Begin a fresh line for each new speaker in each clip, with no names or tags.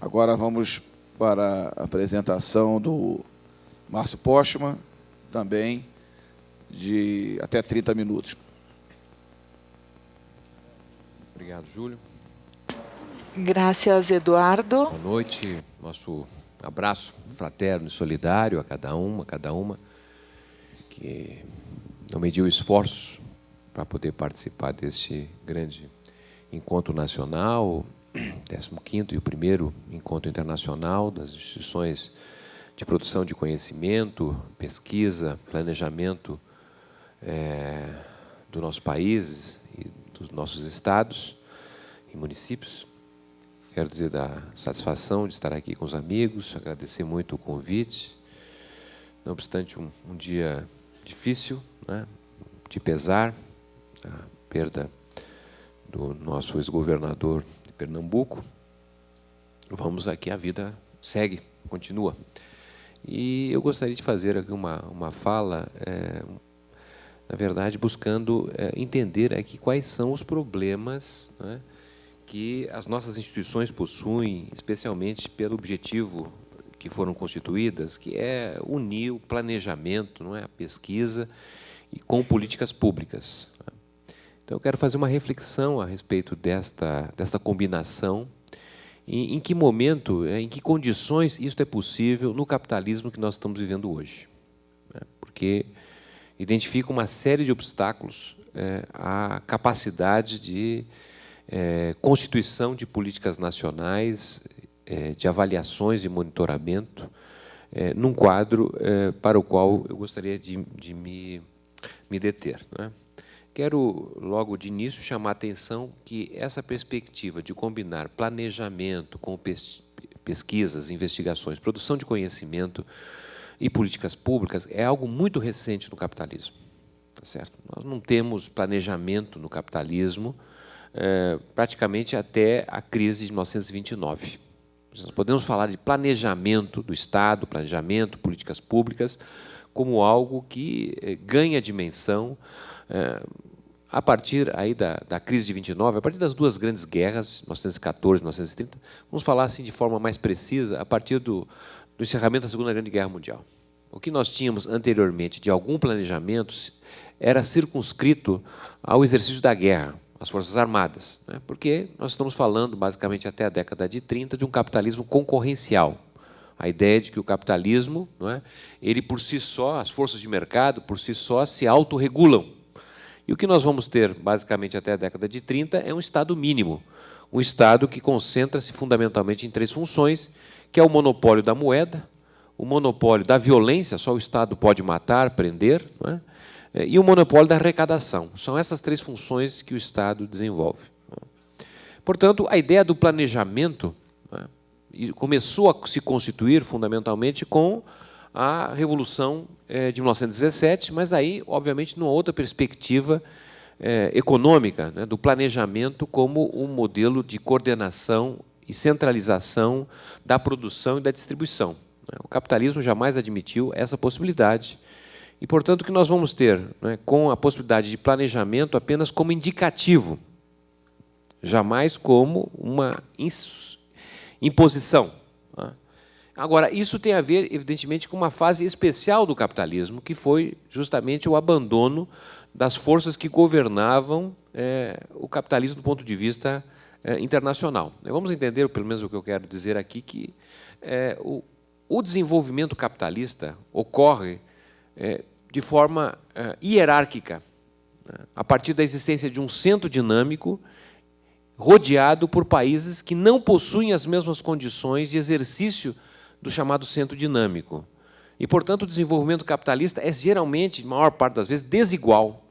Agora vamos para a apresentação do Márcio Postman, também de até 30 minutos.
Obrigado, Júlio.
Graças, Eduardo.
Boa noite. Nosso abraço fraterno e solidário a cada uma que não mediu esforços para poder participar deste grande encontro nacional, 15º e o primeiro encontro internacional das instituições de produção de conhecimento, pesquisa, planejamento do nosso país e dos nossos estados e municípios. Quero dizer da satisfação de estar aqui com os amigos, agradecer muito o convite. Não obstante, um dia difícil, né, de pesar, a perda do nosso ex-governador de Pernambuco. Vamos aqui, a vida segue, continua. E eu gostaria de fazer aqui uma fala, na verdade, buscando entender aqui quais são os problemas, né, que as nossas instituições possuem, especialmente pelo objetivo que foram constituídas, que é unir o planejamento, não é, a pesquisa, e com políticas públicas. Então, eu quero fazer uma reflexão a respeito desta combinação, em que momento, em que condições isso é possível no capitalismo que nós estamos vivendo hoje. Porque identifica uma série de obstáculos à capacidade de constituição de políticas nacionais, de avaliações e monitoramento, num quadro para o qual eu gostaria de me deter, não é? Quero, logo de início, chamar a atenção que essa perspectiva de combinar planejamento com pesquisas, investigações, produção de conhecimento e políticas públicas é algo muito recente no capitalismo. Tá certo? Nós não temos planejamento no capitalismo praticamente até a crise de 1929. Nós podemos falar de planejamento do Estado, planejamento, políticas públicas, como algo que ganha dimensão a partir aí da crise de 29, a partir das duas grandes guerras, 1914 e 1930, vamos falar assim de forma mais precisa, a partir do encerramento da Segunda Grande Guerra Mundial. O que nós tínhamos anteriormente de algum planejamento era circunscrito ao exercício da guerra, às Forças Armadas, né? Porque nós estamos falando, basicamente, até a década de 30, de um capitalismo concorrencial. A ideia de que o capitalismo, não é, ele por si só, as forças de mercado, por si só, se autorregulam. E o que nós vamos ter, basicamente, até a década de 30, é um Estado mínimo. Um Estado que concentra-se fundamentalmente em três funções, que é o monopólio da moeda, o monopólio da violência, só o Estado pode matar, prender, não é? E o monopólio da arrecadação. São essas três funções que o Estado desenvolve. Portanto, a ideia do planejamento, não é, começou a se constituir fundamentalmente com a Revolução de 1917, mas aí, obviamente, numa outra perspectiva econômica, né, do planejamento como um modelo de coordenação e centralização da produção e da distribuição. O capitalismo jamais admitiu essa possibilidade. E, portanto, o que nós vamos ter, né, com a possibilidade de planejamento apenas como indicativo, jamais como uma imposição. Né? Agora, isso tem a ver, evidentemente, com uma fase especial do capitalismo, que foi justamente o abandono das forças que governavam o capitalismo do ponto de vista internacional. Vamos entender, pelo menos o que eu quero dizer aqui, que o desenvolvimento capitalista ocorre de forma hierárquica, né, a partir da existência de um centro dinâmico rodeado por países que não possuem as mesmas condições de exercício do chamado centro dinâmico. E, portanto, o desenvolvimento capitalista é geralmente, na maior parte das vezes, desigual,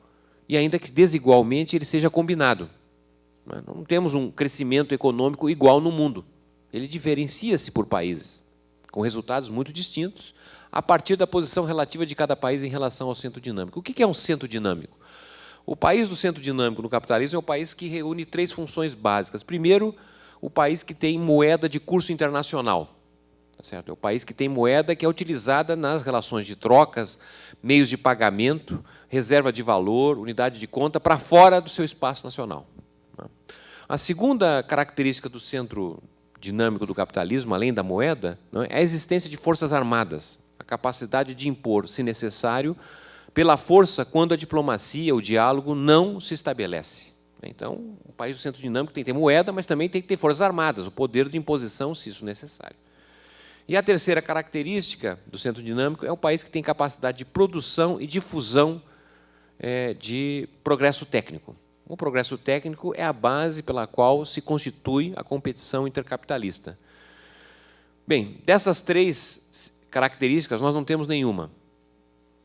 e ainda que desigualmente ele seja combinado. Não temos um crescimento econômico igual no mundo. Ele diferencia-se por países, com resultados muito distintos, a partir da posição relativa de cada país em relação ao centro dinâmico. O que é um centro dinâmico? O país do centro dinâmico no capitalismo é o país que reúne três funções básicas. Primeiro, o país que tem moeda de curso internacional. Tá certo? É o país que tem moeda que é utilizada nas relações de trocas, meios de pagamento, reserva de valor, unidade de conta, para fora do seu espaço nacional. A segunda característica do centro dinâmico do capitalismo, além da moeda, é a existência de forças armadas, a capacidade de impor, se necessário, pela força quando a diplomacia, o diálogo não se estabelece. Então, o país do centro dinâmico tem que ter moeda, mas também tem que ter forças armadas, o poder de imposição, se isso necessário. E a terceira característica do centro dinâmico é um país que tem capacidade de produção e difusão de progresso técnico. O progresso técnico é a base pela qual se constitui a competição intercapitalista. Bem, dessas três características, nós não temos nenhuma.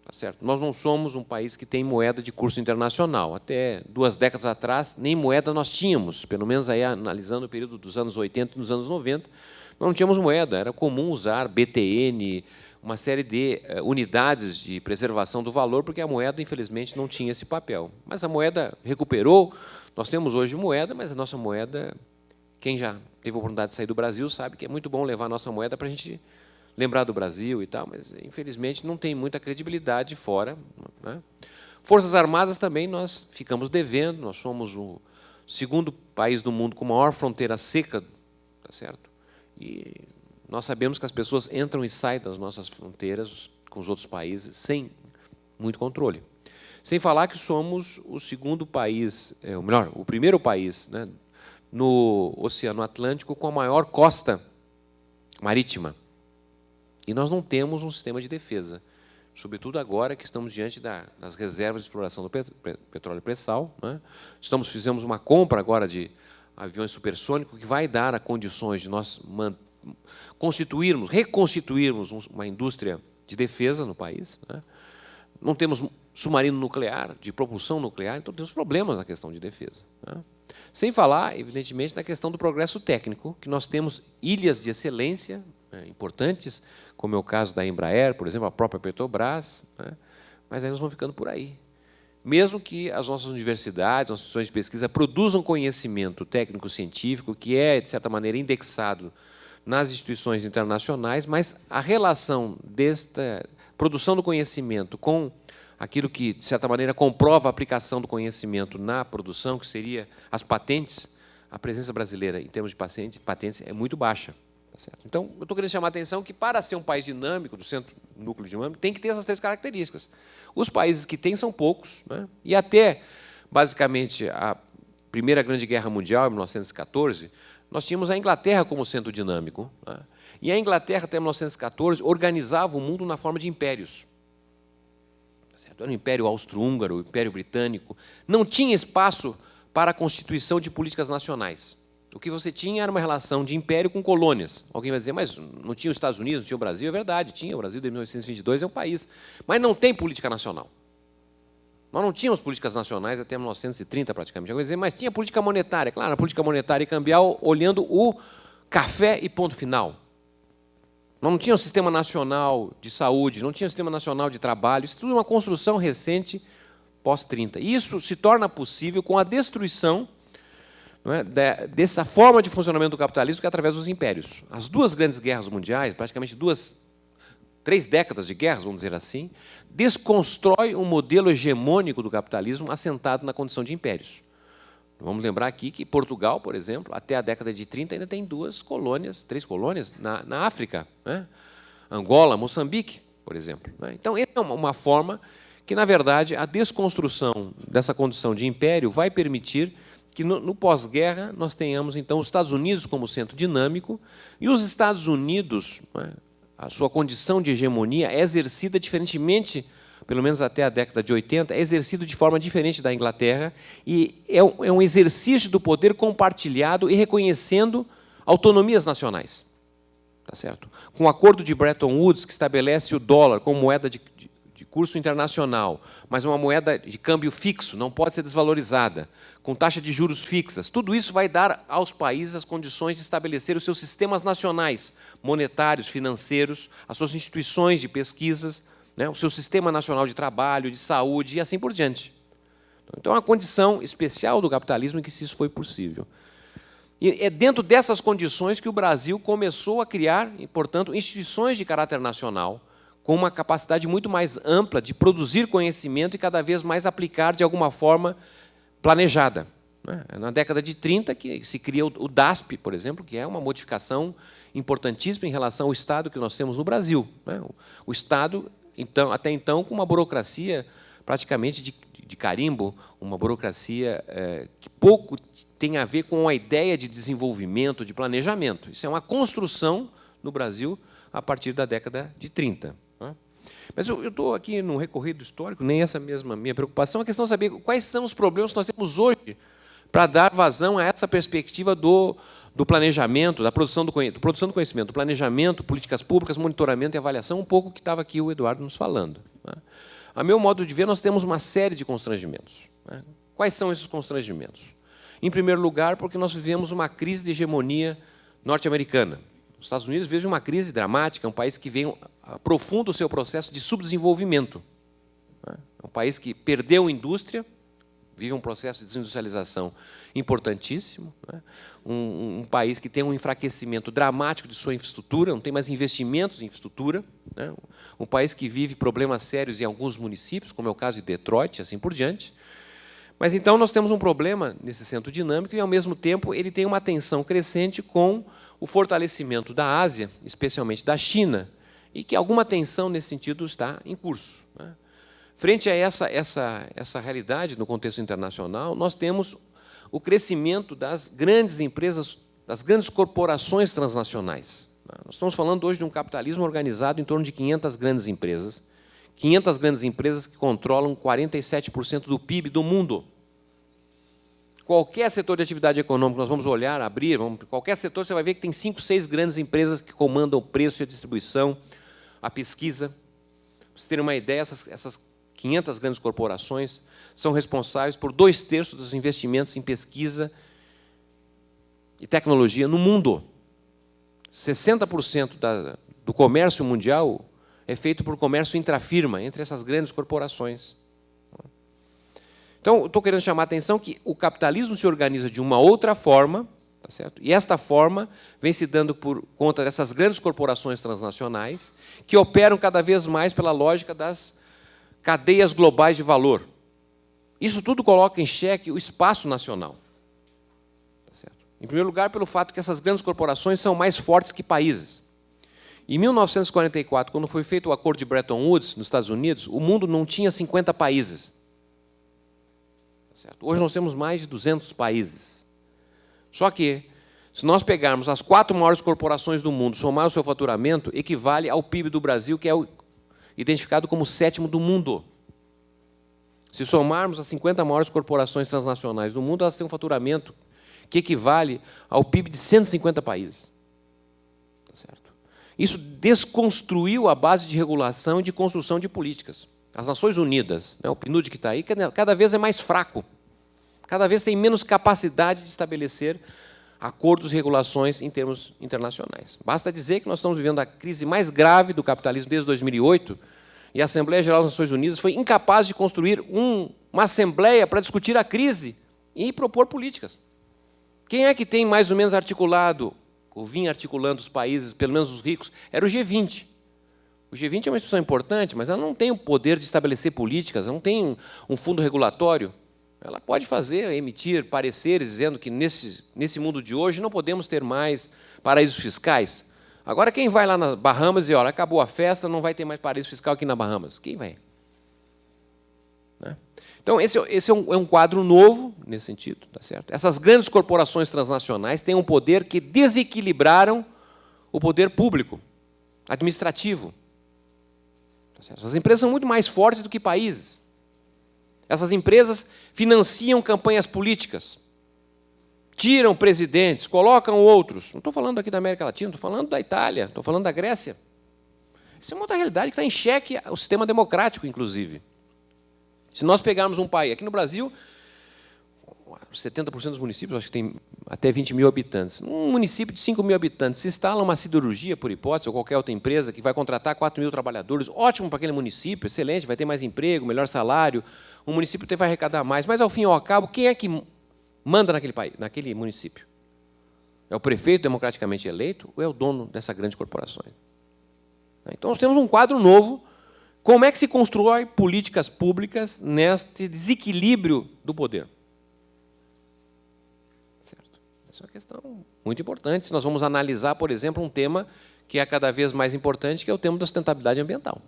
Tá certo? Nós não somos um país que tem moeda de curso internacional. Até 2 décadas atrás, nem moeda nós tínhamos, pelo menos aí, analisando o período dos anos 80 e dos anos 90, nós não tínhamos moeda. Era comum usar BTN, uma série de unidades de preservação do valor, porque a moeda, infelizmente, não tinha esse papel. Mas a moeda recuperou, nós temos hoje moeda, mas a nossa moeda, quem já teve a oportunidade de sair do Brasil sabe que é muito bom levar a nossa moeda para a gente lembrar do Brasil e tal, mas, infelizmente, não tem muita credibilidade fora. Né? Forças Armadas também nós ficamos devendo, nós somos o segundo país do mundo com maior fronteira seca, tá certo? E nós sabemos que as pessoas entram e saem das nossas fronteiras com os outros países sem muito controle. Sem falar que somos o segundo país, ou melhor, o primeiro país, né, no Oceano Atlântico com a maior costa marítima. E nós não temos um sistema de defesa, sobretudo agora que estamos diante das reservas de exploração do petróleo pré-sal. Né? Fizemos uma compra agora de aviões supersônicos que vai dar a condições de nós reconstituirmos uma indústria de defesa no país. Né? Não temos submarino nuclear, de propulsão nuclear, então temos problemas na questão de defesa. Né? Sem falar, evidentemente, na questão do progresso técnico, que nós temos ilhas de excelência importantes, como é o caso da Embraer, por exemplo, a própria Petrobras, né? Mas aí nós vamos ficando por aí. Mesmo que as nossas universidades, as instituições de pesquisa produzam conhecimento técnico-científico, que é, de certa maneira, indexado nas instituições internacionais, mas a relação desta produção do conhecimento com aquilo que, de certa maneira, comprova a aplicação do conhecimento na produção, que seria as patentes, a presença brasileira, em termos de patentes, é muito baixa. Tá certo? Então, eu estou querendo chamar a atenção que, para ser um país dinâmico, do centro núcleo dinâmico, tem que ter essas 3 características. Os países que têm são poucos, né? E até, basicamente, a Primeira Grande Guerra Mundial, em 1914, nós tínhamos a Inglaterra como centro dinâmico. Né? E a Inglaterra, até 1914, organizava o mundo na forma de impérios. Tá certo? Era o Império Austro-Húngaro, o Império Britânico. Não tinha espaço para a constituição de políticas nacionais. O que você tinha era uma relação de império com colônias. Alguém vai dizer, mas não tinha os Estados Unidos, não tinha o Brasil? É verdade, tinha. O Brasil, de 1922, é um país. Mas não tem política nacional. Nós não tínhamos políticas nacionais até 1930, praticamente. Alguém vai dizer, mas tinha política monetária. Claro, a política monetária e cambial olhando o café e ponto final. Nós não tínhamos um sistema nacional de saúde, não tinha um sistema nacional de trabalho. Isso tudo é uma construção recente, pós-30. E isso se torna possível com a destruição, não é, dessa forma de funcionamento do capitalismo, que é através dos impérios. As 2 grandes guerras mundiais, praticamente 3 décadas de guerras, vamos dizer assim, desconstrói um modelo hegemônico do capitalismo assentado na condição de impérios. Vamos lembrar aqui que Portugal, por exemplo, até a década de 30, ainda tem 3 colônias na África. Né? Angola, Moçambique, por exemplo. Né? Então, essa é uma forma que, na verdade, a desconstrução dessa condição de império vai permitir que, no pós-guerra, nós tenhamos, então, os Estados Unidos como centro dinâmico, e os Estados Unidos, né, a sua condição de hegemonia é exercida diferentemente, pelo menos até a década de 80, é exercido de forma diferente da Inglaterra, e é um exercício do poder compartilhado e reconhecendo autonomias nacionais. Tá certo? Com o acordo de Bretton Woods, que estabelece o dólar como moeda de curso internacional, mas uma moeda de câmbio fixo, não pode ser desvalorizada, com taxa de juros fixas, tudo isso vai dar aos países as condições de estabelecer os seus sistemas nacionais, monetários, financeiros, as suas instituições de pesquisas, né, o seu sistema nacional de trabalho, de saúde e assim por diante. Então, é uma condição especial do capitalismo em que isso foi possível. E é dentro dessas condições que o Brasil começou a criar, portanto, instituições de caráter nacional, com uma capacidade muito mais ampla de produzir conhecimento e cada vez mais aplicar de alguma forma planejada. Na década de 30, que se cria o DASP, por exemplo, que é uma modificação importantíssima em relação ao Estado que nós temos no Brasil. O Estado, até então, com uma burocracia praticamente de carimbo, uma burocracia que pouco tem a ver com a ideia de desenvolvimento, de planejamento. Isso é uma construção no Brasil a partir da década de 30. Mas eu estou aqui num recorrido histórico, nem essa mesma minha preocupação, a questão é saber quais são os problemas que nós temos hoje para dar vazão a essa perspectiva do planejamento, da produção do conhecimento, do planejamento, políticas públicas, monitoramento e avaliação, um pouco que estava aqui o Eduardo nos falando. A meu modo de ver, nós temos uma série de constrangimentos. Quais são esses constrangimentos? Em primeiro lugar, porque nós vivemos uma crise de hegemonia norte-americana. Os Estados Unidos vivem uma crise dramática, é um país que aprofunda o seu processo de subdesenvolvimento. É um país que perdeu indústria, vive um processo de desindustrialização importantíssimo. Um país que tem um enfraquecimento dramático de sua infraestrutura, não tem mais investimentos em infraestrutura. Um país que vive problemas sérios em alguns municípios, como é o caso de Detroit, e assim por diante. Mas, então, nós temos um problema nesse centro dinâmico e, ao mesmo tempo, ele tem uma tensão crescente com o fortalecimento da Ásia, especialmente da China, e que alguma tensão nesse sentido está em curso. Frente a essa realidade no contexto internacional, nós temos o crescimento das grandes empresas, das grandes corporações transnacionais. Nós estamos falando hoje de um capitalismo organizado em torno de 500 grandes empresas que controlam 47% do PIB do mundo. Qualquer setor de atividade econômica, nós vamos olhar, abrir, qualquer setor, você vai ver que tem 5, 6 grandes empresas que comandam o preço e a distribuição, a pesquisa. Para vocês terem uma ideia, essas 500 grandes corporações são responsáveis por 2/3 dos investimentos em pesquisa e tecnologia no mundo. 60% do comércio mundial é feito por comércio intrafirma, entre essas grandes corporações. Então, estou querendo chamar a atenção que o capitalismo se organiza de uma outra forma, tá certo? E esta forma vem se dando por conta dessas grandes corporações transnacionais que operam cada vez mais pela lógica das cadeias globais de valor. Isso tudo coloca em xeque o espaço nacional. Tá certo? Em primeiro lugar, pelo fato que essas grandes corporações são mais fortes que países. Em 1944, quando foi feito o Acordo de Bretton Woods, nos Estados Unidos, o mundo não tinha 50 países. Certo? Hoje nós temos mais de 200 países. Só que, se nós pegarmos as 4 maiores corporações do mundo, somar o seu faturamento, equivale ao PIB do Brasil, que é identificado como o 7º do mundo. Se somarmos as 50 maiores corporações transnacionais do mundo, elas têm um faturamento que equivale ao PIB de 150 países. Tá certo? Isso desconstruiu a base de regulação e de construção de políticas. As Nações Unidas, o PNUD que está aí, cada vez é mais fraco. Cada vez tem menos capacidade de estabelecer acordos e regulações em termos internacionais. Basta dizer que nós estamos vivendo a crise mais grave do capitalismo desde 2008 e a Assembleia Geral das Nações Unidas foi incapaz de construir uma assembleia para discutir a crise e propor políticas. Quem é que tem mais ou menos articulado, ou vinha articulando os países, pelo menos os ricos? Era o G20. O G20 é uma instituição importante, mas ela não tem o poder de estabelecer políticas, ela não tem um fundo regulatório. Ela pode emitir pareceres dizendo que nesse mundo de hoje não podemos ter mais paraísos fiscais. Agora, quem vai lá nas Bahamas e olha, acabou a festa, não vai ter mais paraíso fiscal aqui na Bahamas? Quem vai? Então, esse é um quadro novo nesse sentido. Tá certo? Essas grandes corporações transnacionais têm um poder que desequilibraram o poder público, administrativo. Essas empresas são muito mais fortes do que países. Essas empresas financiam campanhas políticas, tiram presidentes, colocam outros. Não estou falando aqui da América Latina, estou falando da Itália, estou falando da Grécia. Isso é uma outra realidade que está em xeque o sistema democrático, inclusive. Se nós pegarmos um país, aqui no Brasil, 70% dos municípios, acho que tem até 20 mil habitantes. Um município de 5 mil habitantes, se instala uma siderurgia, por hipótese, ou qualquer outra empresa que vai contratar 4 mil trabalhadores, ótimo para aquele município, excelente, vai ter mais emprego, melhor salário, o município vai arrecadar mais. Mas, ao fim e ao cabo, quem é que manda naquele município? É o prefeito democraticamente eleito ou é o dono dessa grande corporação? Então, nós temos um quadro novo. Como é que se constrói políticas públicas neste desequilíbrio do poder? Certo. Essa é uma questão muito importante. Se nós vamos analisar, por exemplo, um tema que é cada vez mais importante, que é o tema da sustentabilidade ambiental.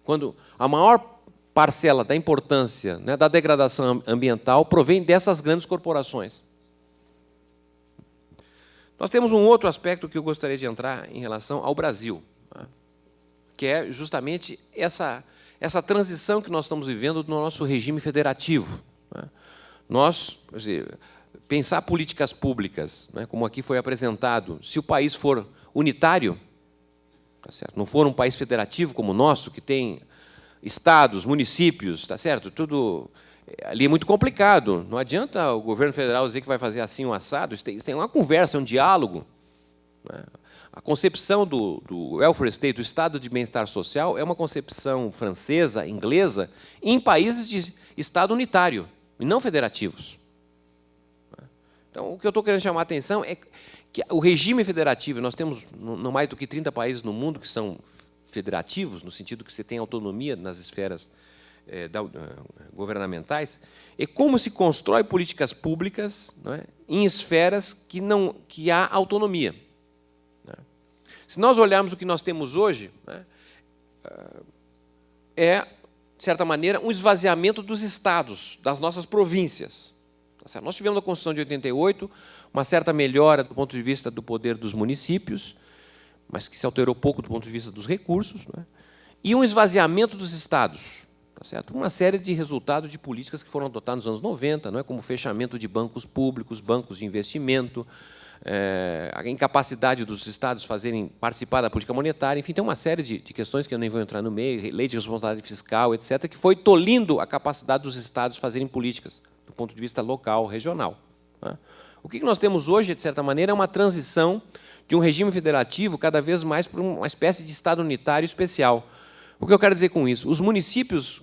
Quando a maior parcela da importância, né, da degradação ambiental provém dessas grandes corporações. Nós temos um outro aspecto que eu gostaria de entrar em relação ao Brasil, né, que é justamente essa transição que nós estamos vivendo no nosso regime federativo. Né. Nós, quer dizer, pensar políticas públicas, né, como aqui foi apresentado, se o país for unitário, tá certo? Não for um país federativo como o nosso, que tem estados, municípios, tá certo? Tudo ali é muito complicado. Não adianta o governo federal dizer que vai fazer assim um assado. Isso tem uma conversa, um diálogo. Né? A concepção do welfare state, do estado de bem-estar social, é uma concepção francesa, inglesa, em países de estado unitário e não federativos. Então, o que eu estou querendo chamar a atenção é que o regime federativo, nós temos não mais do que 30 países no mundo que são federativos, no sentido que você tem autonomia nas esferas governamentais, é como se constrói políticas públicas, não é, em esferas que há autonomia. Né? Se nós olharmos o que nós temos hoje, né, é, de certa maneira, um esvaziamento dos estados, das nossas províncias. Nós tivemos na Constituição de 88 uma certa melhora do ponto de vista do poder dos municípios, mas que se alterou pouco do ponto de vista dos recursos, né? E um esvaziamento dos estados, tá certo? Uma série de resultados de políticas que foram adotadas nos anos 90, não é, como o fechamento de bancos públicos, bancos de investimento, a incapacidade dos estados participar da política monetária, enfim, tem uma série de questões que eu nem vou entrar no meio, lei de responsabilidade fiscal, etc., que foi tolhindo a capacidade dos estados fazerem políticas do ponto de vista local, regional. Né? O que nós temos hoje, de certa maneira, é uma transição de um regime federativo cada vez mais para uma espécie de Estado unitário especial. O que eu quero dizer com isso? Os municípios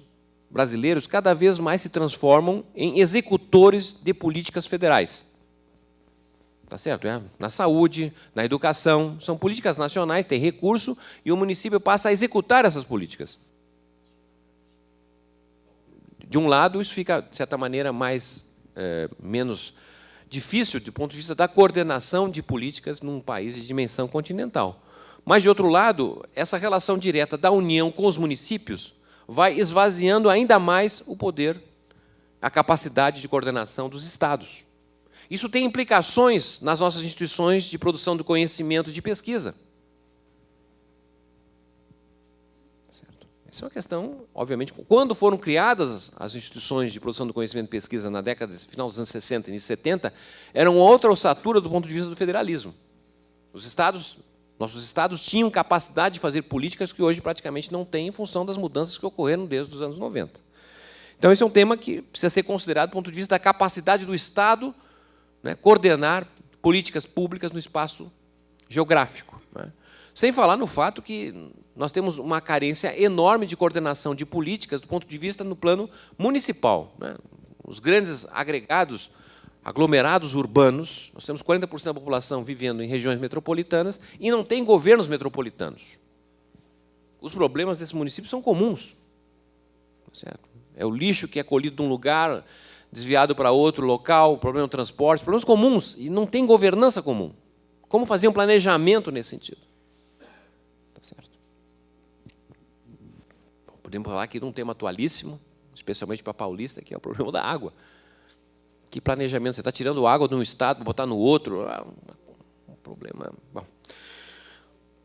brasileiros cada vez mais se transformam em executores de políticas federais. Tá certo? Na saúde, na educação, são políticas nacionais, tem recurso, e o município passa a executar essas políticas. De um lado, isso fica, de certa maneira, menos difícil do ponto de vista da coordenação de políticas num país de dimensão continental. Mas, de outro lado, essa relação direta da União com os municípios vai esvaziando ainda mais o poder, a capacidade de coordenação dos estados. Isso tem implicações nas nossas instituições de produção do conhecimento e de pesquisa. Essa é uma questão, obviamente, quando foram criadas as instituições de produção do conhecimento e pesquisa na década, final dos anos 60 e início 70, eram outra ossatura do ponto de vista do federalismo. Nossos estados tinham capacidade de fazer políticas que hoje praticamente não têm em função das mudanças que ocorreram desde os anos 90. Então, esse é um tema que precisa ser considerado do ponto de vista da capacidade do Estado, né, coordenar políticas públicas no espaço geográfico. Né? Sem falar no fato que nós temos uma carência enorme de coordenação de políticas do ponto de vista no plano municipal. Né? Os grandes agregados, aglomerados urbanos, nós temos 40% da população vivendo em regiões metropolitanas e não tem governos metropolitanos. Os problemas desses municípios são comuns. Certo? É o lixo que é colhido de um lugar, desviado para outro local, o problema do transporte, problemas comuns, e não tem governança comum. Como fazer um planejamento nesse sentido? Tá certo? Podemos falar aqui de um tema atualíssimo, especialmente para a Paulista, que é o problema da água. Que planejamento? Você está tirando água de um estado para botar no outro? Um problema. Bom.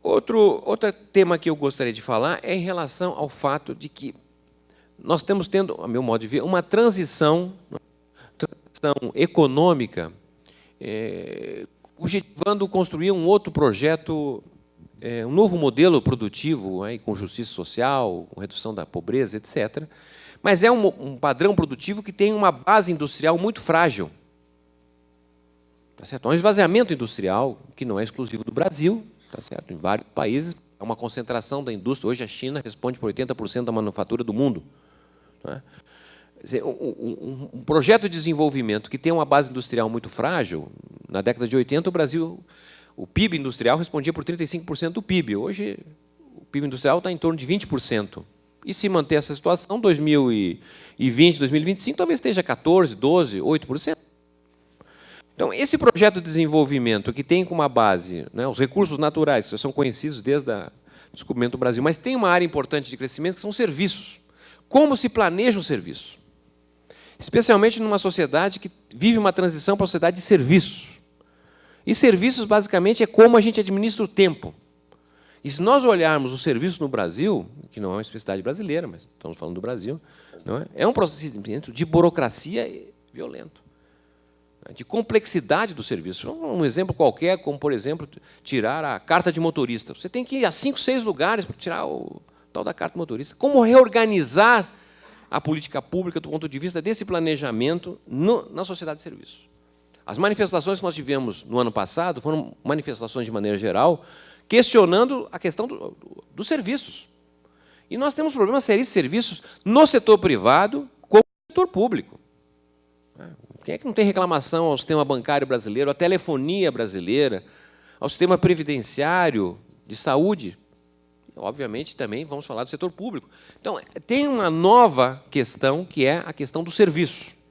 Outro tema que eu gostaria de falar é em relação ao fato de que nós estamos tendo, a meu modo de ver, uma transição econômica, objetivando construir um outro projeto, um novo modelo produtivo, com justiça social, com redução da pobreza, etc. Mas é um padrão produtivo que tem uma base industrial muito frágil. Tá certo? É um esvaziamento industrial que não é exclusivo do Brasil, tá certo? Em vários países, há uma concentração da indústria. Hoje a China responde por 80% da manufatura do mundo. Não é? Quer dizer, um projeto de desenvolvimento que tem uma base industrial muito frágil Na década de 80, o Brasil, o PIB industrial respondia por 35% do PIB. Hoje, o PIB industrial está em torno de 20%. E se manter essa situação, 2020, 2025, talvez esteja 14%, 12%, 8%. Então, esse projeto de desenvolvimento, que tem como base, né, os recursos naturais, que são conhecidos desde o descobrimento do Brasil, mas tem uma área importante de crescimento, que são serviços. Como se planeja um serviço? Especialmente numa sociedade que vive uma transição para a sociedade de serviços. E serviços, basicamente, é como a gente administra o tempo. E se nós olharmos o serviço no Brasil, que não é uma especialidade brasileira, mas estamos falando do Brasil, não é? É um procedimento de burocracia violento, de complexidade do serviço. Um exemplo qualquer, como, por exemplo, tirar a carta de motorista. Você tem que ir a 5, 6 lugares para tirar o tal da carta de motorista. Como reorganizar a política pública do ponto de vista desse planejamento na sociedade de serviços? As manifestações que nós tivemos no ano passado foram manifestações, de maneira geral, questionando a questão dos serviços. E nós temos problemas sérios de serviços no setor privado como no setor público. Quem é que não tem reclamação ao sistema bancário brasileiro, à telefonia brasileira, ao sistema previdenciário, de saúde? Obviamente, também vamos falar do setor público. Então, tem uma nova questão, que é a questão do serviço,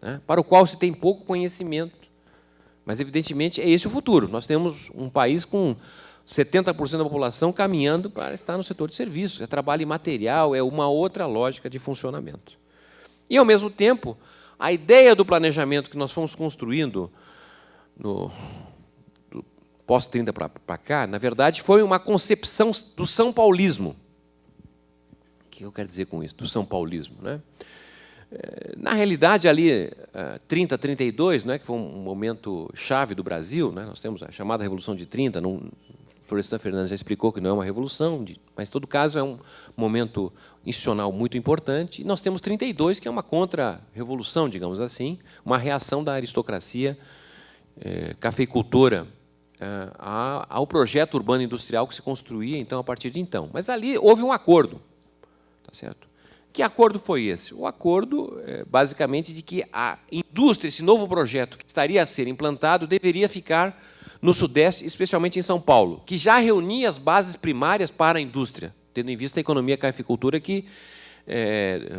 né, para o qual se tem pouco conhecimento. Mas, evidentemente, é esse o futuro. Nós temos um país com 70% da população caminhando para estar no setor de serviços. É trabalho imaterial, é uma outra lógica de funcionamento. E, ao mesmo tempo, a ideia do planejamento que nós fomos construindo no pós-30 para cá, na verdade, foi uma concepção do São Paulismo. O que eu quero dizer com isso, do São Paulismo, né? Na realidade, ali, 30, 32, né, que foi um momento chave do Brasil, né, nós temos a chamada Revolução de 30, Florestan Fernandes já explicou que não é uma revolução, mas, em todo caso, é um momento institucional muito importante. E nós temos 32, que é uma contra-revolução, digamos assim, uma reação da aristocracia cafeicultora ao projeto urbano industrial que se construía, então, a partir de então. Mas ali houve um acordo, tá certo? Que acordo foi esse? O acordo, basicamente, de que a indústria, esse novo projeto que estaria a ser implantado, deveria ficar no Sudeste, especialmente em São Paulo, que já reunia as bases primárias para a indústria, tendo em vista a economia cafeicultura que,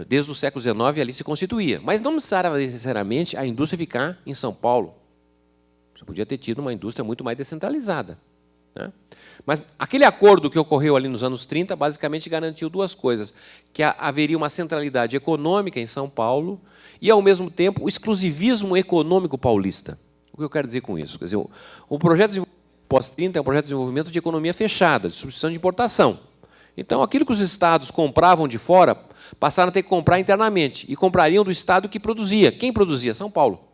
desde o século XIX, ali se constituía. Mas não precisava necessariamente a indústria ficar em São Paulo. Você podia ter tido uma indústria muito mais descentralizada, né? Mas aquele acordo que ocorreu ali nos anos 30, basicamente garantiu duas coisas: que haveria uma centralidade econômica em São Paulo e, ao mesmo tempo, o exclusivismo econômico paulista. O que eu quero dizer com isso? Quer dizer, o projeto de pós-30 é um projeto de desenvolvimento de economia fechada, de substituição de importação. Então, aquilo que os estados compravam de fora, passaram a ter que comprar internamente, e comprariam do estado que produzia. Quem produzia? São Paulo.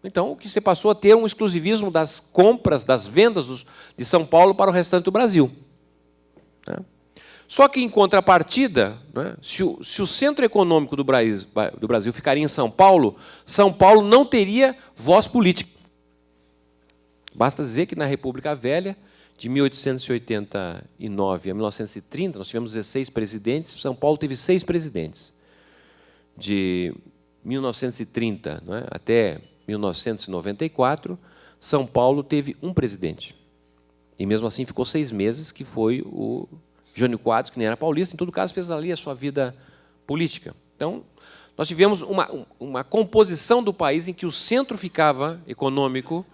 Então, o que se passou a ter um exclusivismo das compras, das vendas de São Paulo para o restante do Brasil. Só que, em contrapartida, né, se o centro econômico do Brasil ficaria em São Paulo não teria voz política. Basta dizer que, na República Velha, de 1889 a 1930, nós tivemos 16 presidentes, São Paulo teve 6 presidentes. De 1930, né, até 1994, São Paulo teve um presidente. E, mesmo assim, ficou 6 meses, que foi o Jânio Quadros, que nem era paulista, em todo caso, fez ali a sua vida política. Então, nós tivemos uma composição do país em que o centro ficava econômico,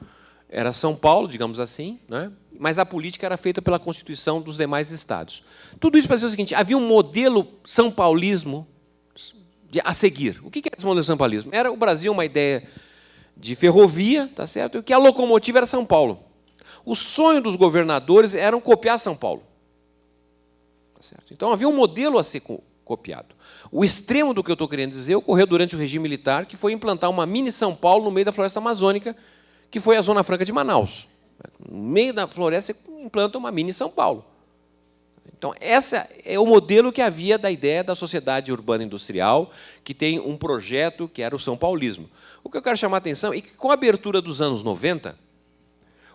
era São Paulo, digamos assim, né? Mas a política era feita pela Constituição dos demais estados. Tudo isso para dizer o seguinte: havia um modelo São Paulismo a seguir. O que era esse modelo São Paulismo? Era o Brasil uma ideia de ferrovia, tá certo? E que a locomotiva era São Paulo. O sonho dos governadores era copiar São Paulo. Tá certo? Então, havia um modelo a ser copiado. O extremo do que eu estou querendo dizer ocorreu durante o regime militar, que foi implantar uma mini São Paulo no meio da floresta amazônica, que foi a Zona Franca de Manaus. No meio da floresta, você implanta uma mini São Paulo. Então, esse é o modelo que havia da ideia da sociedade urbana industrial, que tem um projeto que era o São Paulismo. O que eu quero chamar a atenção é que, com a abertura dos anos 90,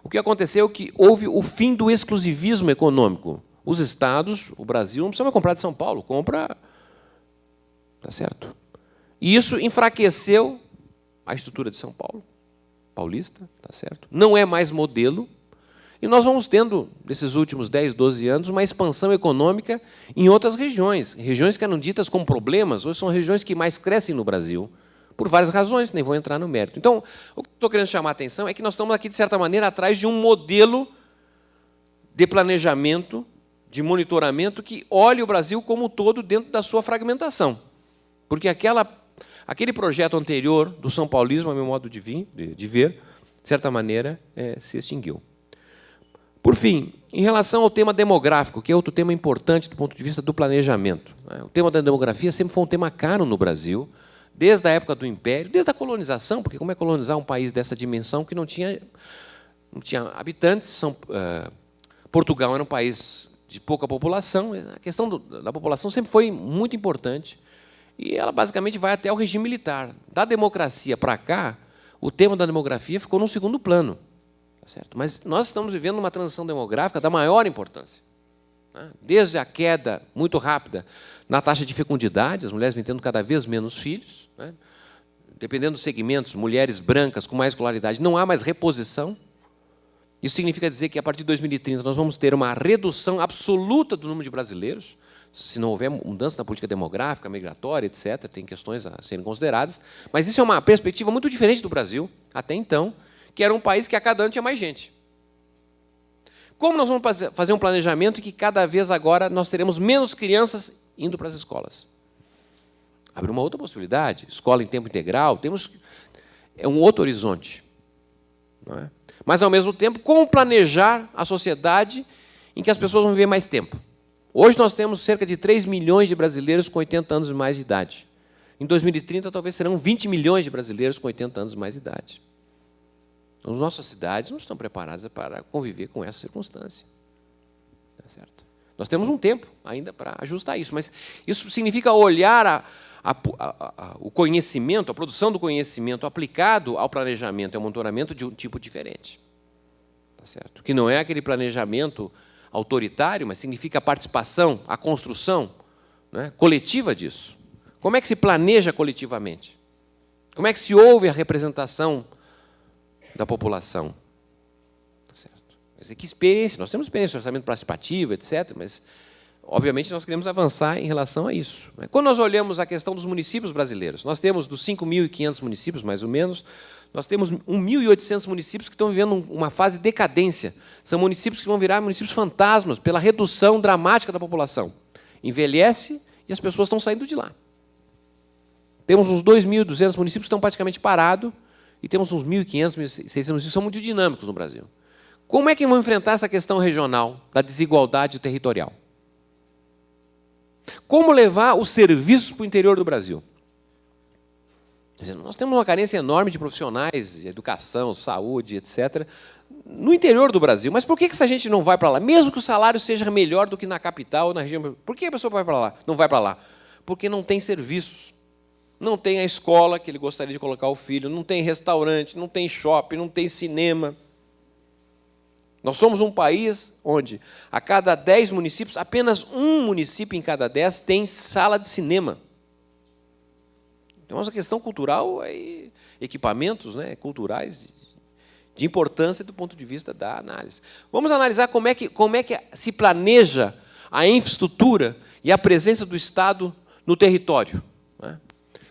o que aconteceu é que houve o fim do exclusivismo econômico. Os estados, o Brasil, não precisa mais comprar de São Paulo, compra... Tá certo? E isso enfraqueceu a estrutura de São Paulo. paulista, tá certo? Não é mais modelo. E nós vamos tendo, nesses últimos 10, 12 anos, uma expansão econômica em outras regiões. Regiões que eram ditas como problemas, hoje são regiões que mais crescem no Brasil, por várias razões, nem vou entrar no mérito. Então, o que estou querendo chamar a atenção é que nós estamos aqui, de certa maneira, atrás de um modelo de planejamento, de monitoramento, que olhe o Brasil como um todo dentro da sua fragmentação. Porque aquele projeto anterior do São Paulismo, a meu modo de ver, de certa maneira, se extinguiu. Por fim, em relação ao tema demográfico, que é outro tema importante do ponto de vista do planejamento. O tema da demografia sempre foi um tema caro no Brasil, desde a época do Império, desde a colonização, porque como é colonizar um país dessa dimensão que não tinha habitantes? Portugal era um país de pouca população, a questão da população sempre foi muito importante, e ela basicamente vai até o regime militar. Da democracia para cá, o tema da demografia ficou num segundo plano. Certo? Mas nós estamos vivendo uma transição demográfica da maior importância. Desde a queda muito rápida na taxa de fecundidade, as mulheres vêm tendo cada vez menos filhos, dependendo dos segmentos, mulheres brancas com mais escolaridade, não há mais reposição. Isso significa dizer que, a partir de 2030, nós vamos ter uma redução absoluta do número de brasileiros, se não houver mudança na política demográfica, migratória, etc., tem questões a serem consideradas. Mas isso é uma perspectiva muito diferente do Brasil, até então, que era um país que a cada ano tinha mais gente. Como nós vamos fazer um planejamento que cada vez agora nós teremos menos crianças indo para as escolas? Abre uma outra possibilidade, escola em tempo integral, é um outro horizonte. Não é? Mas, ao mesmo tempo, como planejar a sociedade em que as pessoas vão viver mais tempo? Hoje nós temos cerca de 3 milhões de brasileiros com 80 anos e mais de idade. Em 2030, talvez serão 20 milhões de brasileiros com 80 anos e mais de idade. As nossas cidades não estão preparadas para conviver com essa circunstância. Tá certo? Nós temos um tempo ainda para ajustar isso, mas isso significa olhar o conhecimento, a produção do conhecimento aplicado ao planejamento e ao monitoramento de um tipo diferente. Tá certo? Que não é aquele planejamento autoritário, mas significa a participação, a construção, né, coletiva disso. Como é que se planeja coletivamente? Como é que se ouve a representação da população? Tá certo? Mas que experiência? Nós temos experiência de orçamento participativo, etc., mas, obviamente, nós queremos avançar em relação a isso. Quando nós olhamos a questão dos municípios brasileiros, nós temos, dos 5.500 municípios, mais ou menos, nós temos 1.800 municípios que estão vivendo uma fase de decadência. São municípios que vão virar municípios fantasmas pela redução dramática da população. Envelhece e as pessoas estão saindo de lá. Temos uns 2.200 municípios que estão praticamente parados, e temos uns 1.500, 1.600 municípios que são muito dinâmicos no Brasil. Como é que vão enfrentar essa questão regional, da desigualdade territorial? Como levar os serviços para o interior do Brasil? Quer dizer, nós temos uma carência enorme de profissionais de educação, saúde, etc., no interior do Brasil. Mas por que essa gente não vai para lá? Mesmo que o salário seja melhor do que na capital ou na região. Por que a pessoa vai para lá? Não vai para lá? Porque não tem serviços. Não tem a escola que ele gostaria de colocar o filho, não tem restaurante, não tem shopping, não tem cinema. Nós somos um país onde, a cada 10 municípios, apenas um município em cada 10 tem sala de cinema. Então, essa questão cultural, equipamentos, né, culturais de importância do ponto de vista da análise. Vamos analisar como é que se planeja a infraestrutura e a presença do Estado no território. Né?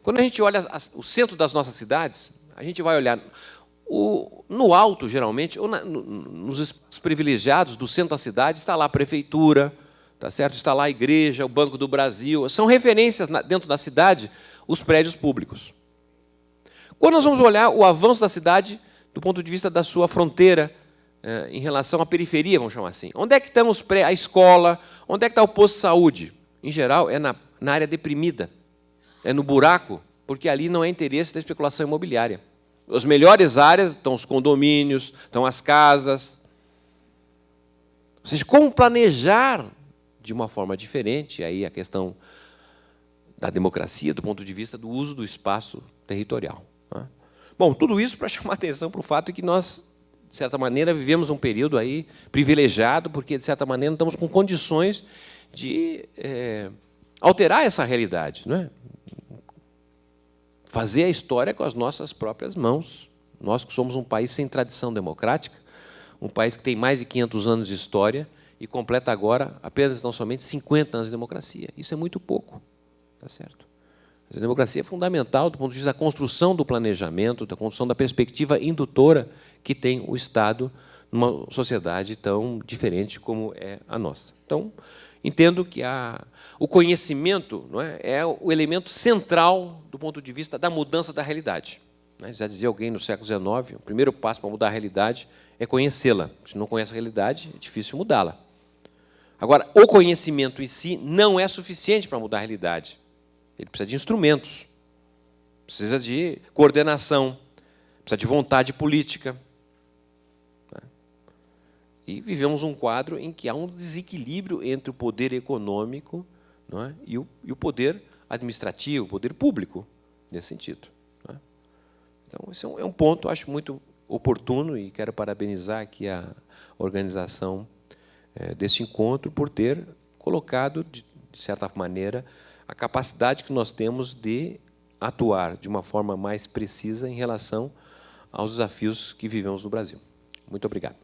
Quando a gente olha o centro das nossas cidades, a gente vai olhar no alto, geralmente, ou nos privilegiados do centro da cidade, está lá a prefeitura, tá certo? Está lá a igreja, o Banco do Brasil. São referências dentro da cidade, os prédios públicos. Quando nós vamos olhar o avanço da cidade do ponto de vista da sua fronteira, em relação à periferia, vamos chamar assim. Onde é que estão a escola? Onde é que está o posto de saúde? Em geral, é na área deprimida. É no buraco, porque ali não é interesse da especulação imobiliária. As melhores áreas estão os condomínios, estão as casas. Ou seja, como planejar de uma forma diferente aí a questão da democracia do ponto de vista do uso do espaço territorial. Bom, tudo isso para chamar a atenção para o fato de que nós, de certa maneira, vivemos um período aí privilegiado, porque, de certa maneira, estamos com condições de alterar essa realidade, não é? Fazer a história com as nossas próprias mãos. Nós que somos um país sem tradição democrática, um país que tem mais de 500 anos de história e completa agora apenas, não somente, 50 anos de democracia. Isso é muito pouco, tá certo? A democracia é fundamental do ponto de vista da construção do planejamento, da construção da perspectiva indutora que tem o Estado numa sociedade tão diferente como é a nossa. Então, entendo que o conhecimento, não é o elemento central do ponto de vista da mudança da realidade. Já dizia alguém no século XIX, o primeiro passo para mudar a realidade é conhecê-la. Se não conhece a realidade, é difícil mudá-la. Agora, o conhecimento em si não é suficiente para mudar a realidade. Ele precisa de instrumentos, precisa de coordenação, precisa de vontade política. E vivemos um quadro em que há um desequilíbrio entre o poder econômico, não é, e o poder administrativo, o poder público, nesse sentido. Não é? Então, esse é um ponto, acho, muito oportuno, e quero parabenizar aqui a organização desse encontro por ter colocado, de certa maneira, a capacidade que nós temos de atuar de uma forma mais precisa em relação aos desafios que vivemos no Brasil. Muito obrigado.